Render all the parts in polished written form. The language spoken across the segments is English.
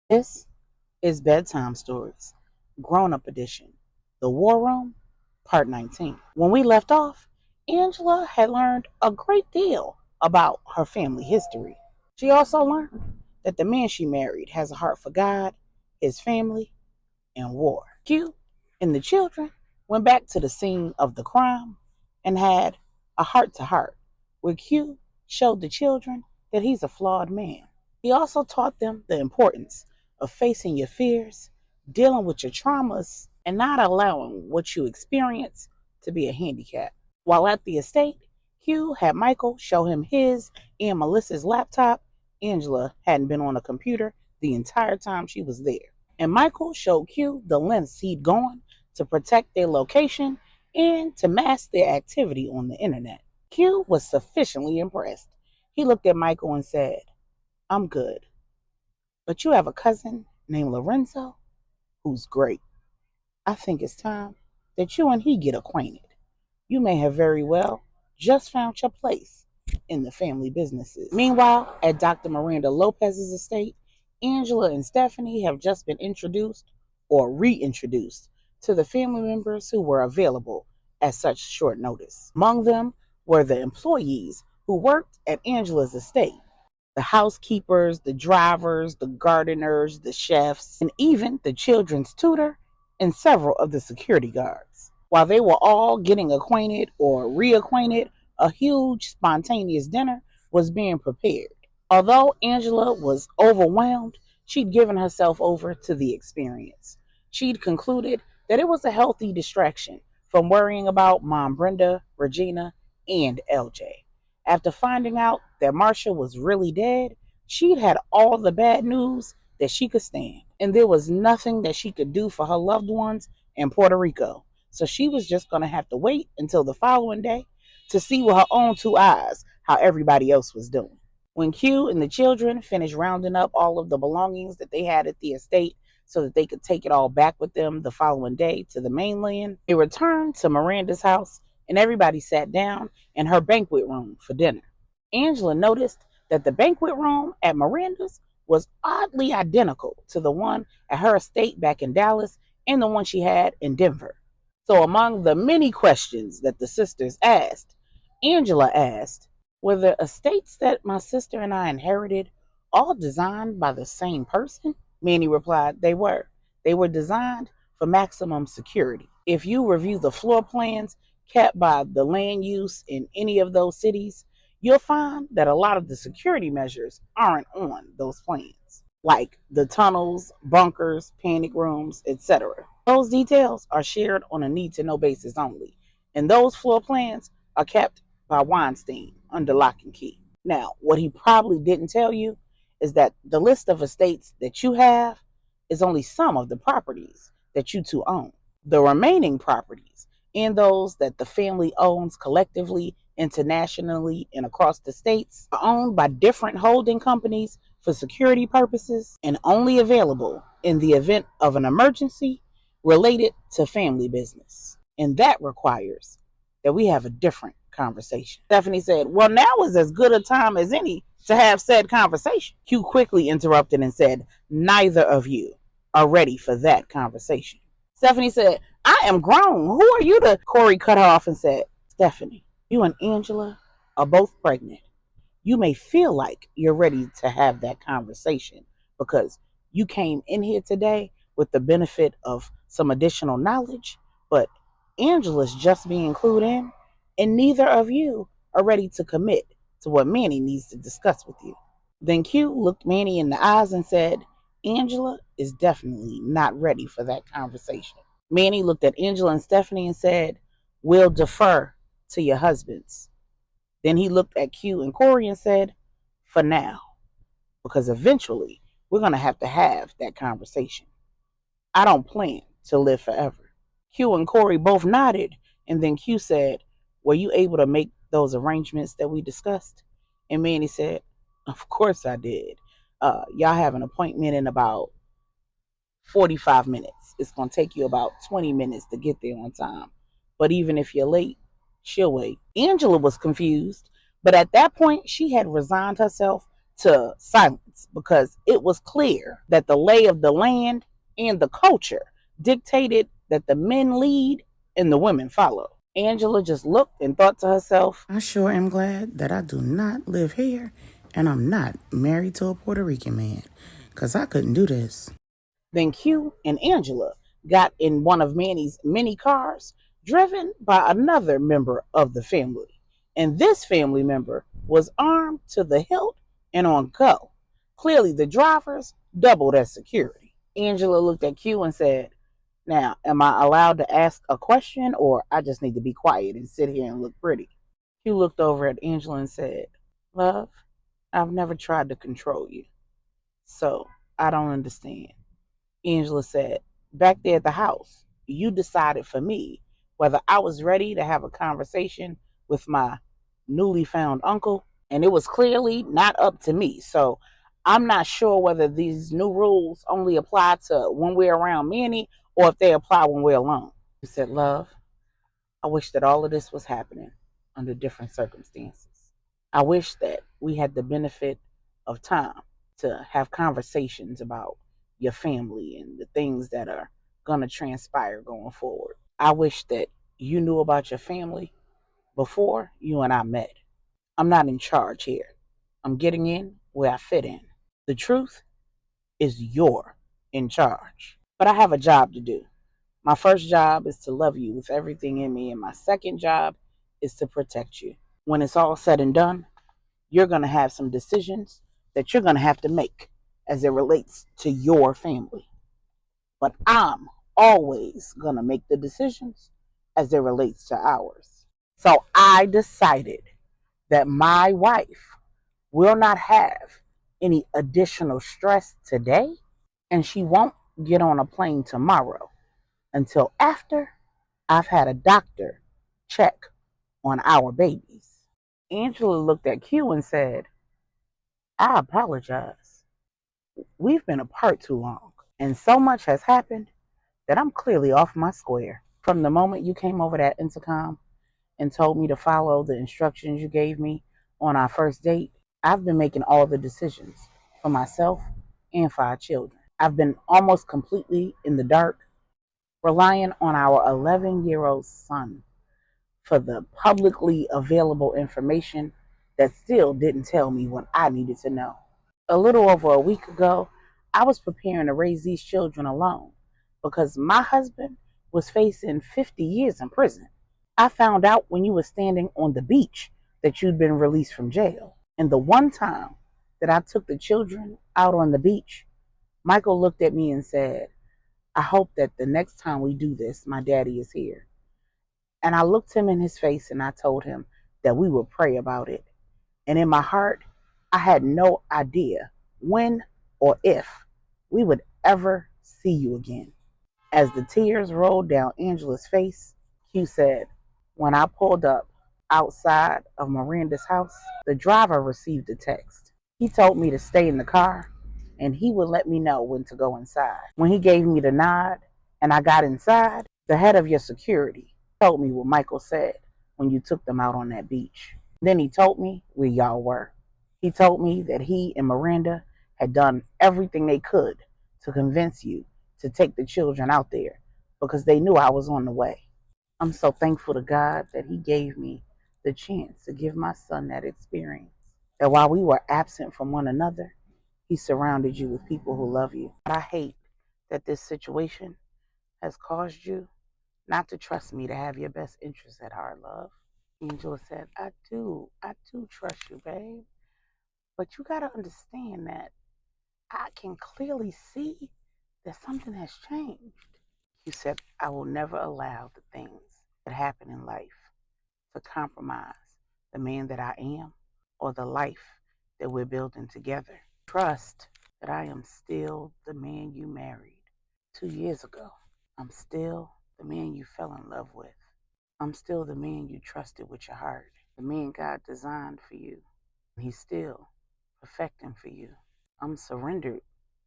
This is Bedtime Stories, Grownup Edition, The War Room, Part 19. When we left off, Angela had learned a great deal about her family history. She also learned that the man she married has a heart for God, his family, and war. Q and the children went back to the scene of the crime and had a heart to heart, where Q showed the children that he's a flawed man. He also taught them the importance of facing your fears, dealing with your traumas, and not allowing what you experience to be a handicap. While at the estate, Q had Michael show him his and Melissa's laptop. Angela hadn't been on a computer the entire time she was there. And Michael showed Q the lengths he'd gone to protect their location and to mask their activity on the internet. Q was sufficiently impressed. He looked at Michael and said, "I'm good, but you have a cousin named Lorenzo who's great. I think it's time that you and he get acquainted. You may have very well just found your place in the family businesses." Meanwhile, at Dr. Miranda Lopez's estate, Angela and Stephanie have just been introduced or reintroduced to the family members who were available at such short notice. Among them were the employees who worked at Angela's estate: the housekeepers, the drivers, the gardeners, the chefs, and even the children's tutor and several of the security guards. While they were all getting acquainted or reacquainted, a huge spontaneous dinner was being prepared. Although Angela was overwhelmed, she'd given herself over to the experience. She'd concluded that it was a healthy distraction from worrying about Mom Brenda, Regina, and LJ. After finding out that Marcia was really dead, she'd had all the bad news that she could stand, and there was nothing that she could do for her loved ones in Puerto Rico. So she was just going to have to wait until the following day to see with her own two eyes how everybody else was doing. When Q and the children finished rounding up all of the belongings that they had at the estate so that they could take it all back with them the following day to the mainland, they returned to Miranda's house and everybody sat down in her banquet room for dinner. Angela noticed that the banquet room at Miranda's was oddly identical to the one at her estate back in Dallas and the one she had in Denver. So among the many questions that the sisters asked, Angela asked, "Were the estates that my sister and I inherited all designed by the same person?" Manny replied, "They were. They were designed for maximum security. If you review the floor plans kept by the land use in any of those cities, you'll find that a lot of the security measures aren't on those plans, like the tunnels, bunkers, panic rooms, etc. Those details are shared on a need-to-know basis only, and those floor plans are kept by Weinstein under lock and key." Now, what he probably didn't tell you is that the list of estates that you have is only some of the properties that you two own. The remaining properties and those that the family owns collectively, internationally, and across the states are owned by different holding companies for security purposes and only available in the event of an emergency related to family business. And that requires that we have a different conversation. Stephanie said, "Well, now is as good a time as any to have said conversation." Q quickly interrupted and said, "Neither of you are ready for that conversation." Stephanie said, "I am grown. Who are you to?" Corey cut her off and said, "Stephanie, you and Angela are both pregnant. You may feel like you're ready to have that conversation because you came in here today with the benefit of some additional knowledge, but Angela's just being clued in, and neither of you are ready to commit to what Manny needs to discuss with you." Then Q looked Manny in the eyes and said, "Angela is definitely not ready for that conversation." Manny looked at Angela and Stephanie and said, "We'll defer to your husbands." Then he looked at Q and Corey and said, "For now, because eventually we're going to have that conversation. I don't plan to live forever." Q and Corey both nodded, and then Q said, "Were you able to make those arrangements that we discussed?" And Manny said, "Of course I did. Y'all have an appointment in about 45 minutes. It's going to take you about 20 minutes to get there on time. But even if you're late, she'll wait." Angela was confused, but at that point, she had resigned herself to silence because it was clear that the lay of the land and the culture dictated that the men lead and the women follow. Angela just looked and thought to herself, I sure am glad that I do not live here and I'm not married to a Puerto Rican man, because I couldn't do this. Then Q and Angela got in one of Manny's many cars, driven by another member of the family. And this family member was armed to the hilt and on go. Clearly, the drivers doubled as security. Angela looked at Q and said, Now, am I allowed to ask a question, or I just need to be quiet and sit here and look pretty? Q looked over at Angela and said, Love, I've never tried to control you, so I don't understand. Angela said, Back there at the house, you decided for me whether I was ready to have a conversation with my newly found uncle, and it was clearly not up to me. So I'm not sure whether these new rules only apply to when we're around Manny or if they apply when we're alone. He said, Love, I wish that all of this was happening under different circumstances. I wish that we had the benefit of time to have conversations about your family and the things that are going to transpire going forward. I wish that you knew about your family before you and I met. I'm not in charge here. I'm getting in where I fit in. The truth is you're in charge. But I have a job to do. My first job is to love you with everything in me, and my second job is to protect you. When it's all said and done, you're going to have some decisions that you're going to have to make as it relates to your family. But I'm always going to make the decisions as it relates to ours. So I decided that my wife will not have any additional stress today, and she won't get on a plane tomorrow until after I've had a doctor check on our babies. Angela looked at Q and said, I apologize. We've been apart too long, and so much has happened that I'm clearly off my square. From the moment you came over that intercom and told me to follow the instructions you gave me on our first date, I've been making all the decisions for myself and for our children. I've been almost completely in the dark, relying on our 11-year-old son for the publicly available information that still didn't tell me what I needed to know. A little over a week ago, I was preparing to raise these children alone because my husband was facing 50 years in prison. I found out when you were standing on the beach that you'd been released from jail. And the one time that I took the children out on the beach, Michael looked at me and said, I hope that the next time we do this, my daddy is here. And I looked him in his face and I told him that we would pray about it. And in my heart, I had no idea when or if we would ever see you again. As the tears rolled down Angela's face, Q said, When I pulled up outside of Miranda's house, the driver received a text. He told me to stay in the car and he would let me know when to go inside. When he gave me the nod and I got inside, the head of your security told me what Michael said when you took them out on that beach. Then he told me where y'all were. He told me that he and Miranda had done everything they could to convince you to take the children out there because they knew I was on the way. I'm so thankful to God that he gave me the chance to give my son that experience. That while we were absent from one another, he surrounded you with people who love you. But I hate that this situation has caused you not to trust me to have your best interests at heart, love. Angela said, I do trust you, babe. But you got to understand that I can clearly see that something has changed. You said, I will never allow the things that happen in life to compromise the man that I am or the life that we're building together. Trust that I am still the man you married 2 years ago. I'm still the man you fell in love with. I'm still the man you trusted with your heart, the man God designed for you. And he's still perfecting for you. I'm surrendered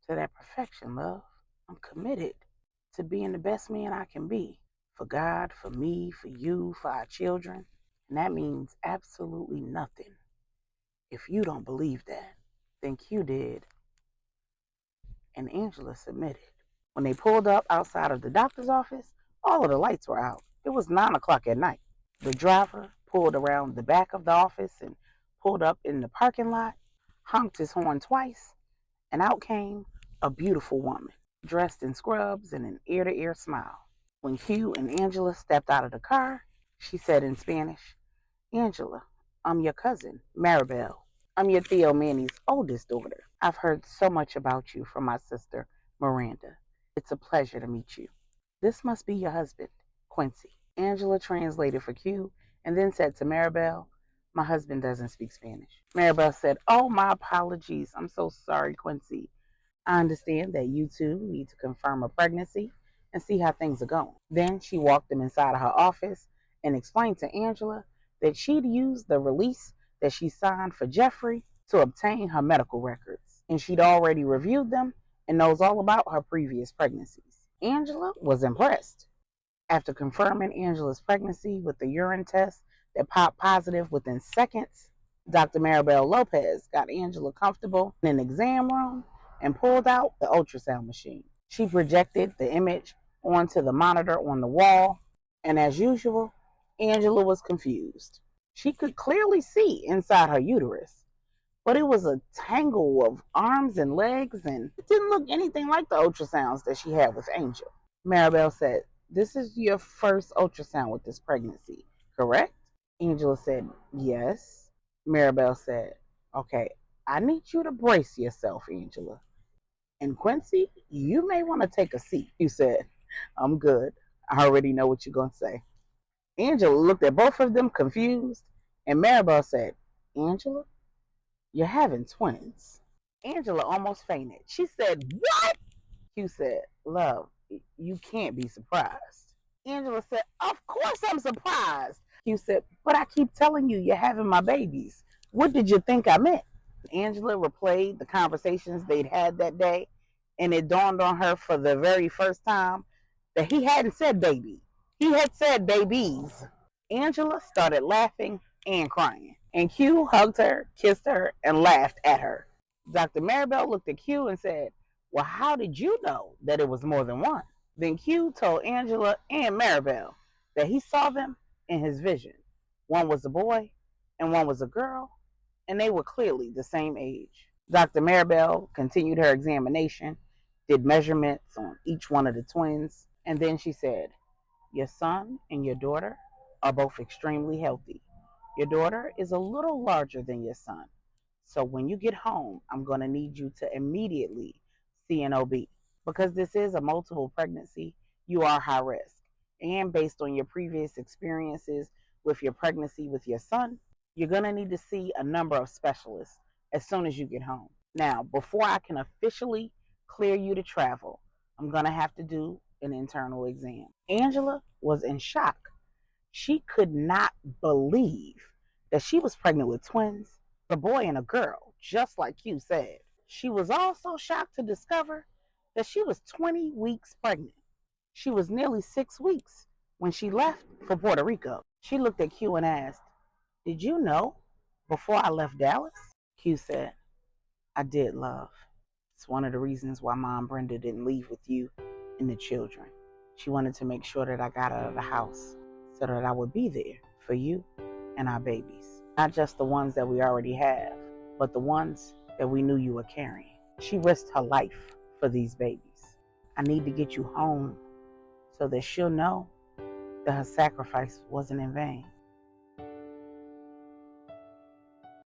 to that perfection, love. I'm committed to being the best man I can be for God, for me, for you, for our children. And that means absolutely nothing if you don't believe that. Then Q did, and Angela submitted. When they pulled up outside of the doctor's office, all of the lights were out. It was 9 o'clock at night. The driver pulled around the back of the office and pulled up in the parking lot, honked his horn twice, and out came a beautiful woman, dressed in scrubs and an ear-to-ear smile. When Q and Angela stepped out of the car, she said in Spanish, "Angela, I'm your cousin, Maribel. I'm your Theo Manny's oldest daughter. I've heard so much about you from my sister, Miranda. It's a pleasure to meet you. This must be your husband, Quincy." Angela translated for Q and then said to Maribel, "My husband doesn't speak Spanish." Maribel said, "Oh, my apologies. I'm so sorry, Quincy. I understand that you two need to confirm a pregnancy and see how things are going." Then she walked them inside of her office and explained to Angela that she'd used the release that she signed for Jeffrey to obtain her medical records, and she'd already reviewed them and knows all about her previous pregnancies. Angela was impressed. After confirming Angela's pregnancy with the urine test that popped positive within seconds, Dr. Maribel Lopez got Angela comfortable in an exam room and pulled out the ultrasound machine. She projected the image onto the monitor on the wall, and as usual, Angela was confused. She could clearly see inside her uterus, but it was a tangle of arms and legs, and it didn't look anything like the ultrasounds that she had with Angel. Maribel said, "This is your first ultrasound with this pregnancy, correct?" Angela said, "Yes." Maribel said, "Okay, I need you to brace yourself, Angela. And Quincy, you may want to take a seat." You said, "I'm good. I already know what you're going to say." Angela looked at both of them confused, and Maribel said, "Angela, you're having twins." Angela almost fainted. She said, "What?" Q said, "Love, you can't be surprised." Angela said, "Of course I'm surprised." Q said, "But I keep telling you you're having my babies. What did you think I meant?" Angela replayed the conversations they'd had that day, and it dawned on her for the very first time that he hadn't said baby. He had said babies. Angela started laughing and crying, and Q hugged her, kissed her, and laughed at her. Dr. Maribel looked at Q and said, "Well, how did you know that it was more than one?" Then Q told Angela and Maribel that he saw them in his vision. One was a boy and one was a girl, and they were clearly the same age. Dr. Maribel continued her examination, did measurements on each one of the twins, and then she said, "Your son and your daughter are both extremely healthy. Your daughter is a little larger than your son. So when you get home, I'm going to need you to immediately see an OB. Because this is a multiple pregnancy, you are high risk. And based on your previous experiences with your pregnancy with your son, you're going to need to see a number of specialists as soon as you get home. Now, before I can officially clear you to travel, I'm going to have to do an internal exam." Angela was in shock. She could not believe that she was pregnant with twins, a boy and a girl, just like you said. She was also shocked to discover that she was 20 weeks pregnant. She was nearly 6 weeks when she left for Puerto Rico. She looked at Q and asked, "Did you know before I left Dallas?" Q said, "I did, love. It's one of the reasons why Mom Brenda didn't leave with you and the children. She wanted to make sure that I got out of the house so that I would be there for you and our babies. Not just the ones that we already have, but the ones that we knew you were carrying. She risked her life for these babies. I need to get you home so that she'll know that her sacrifice wasn't in vain."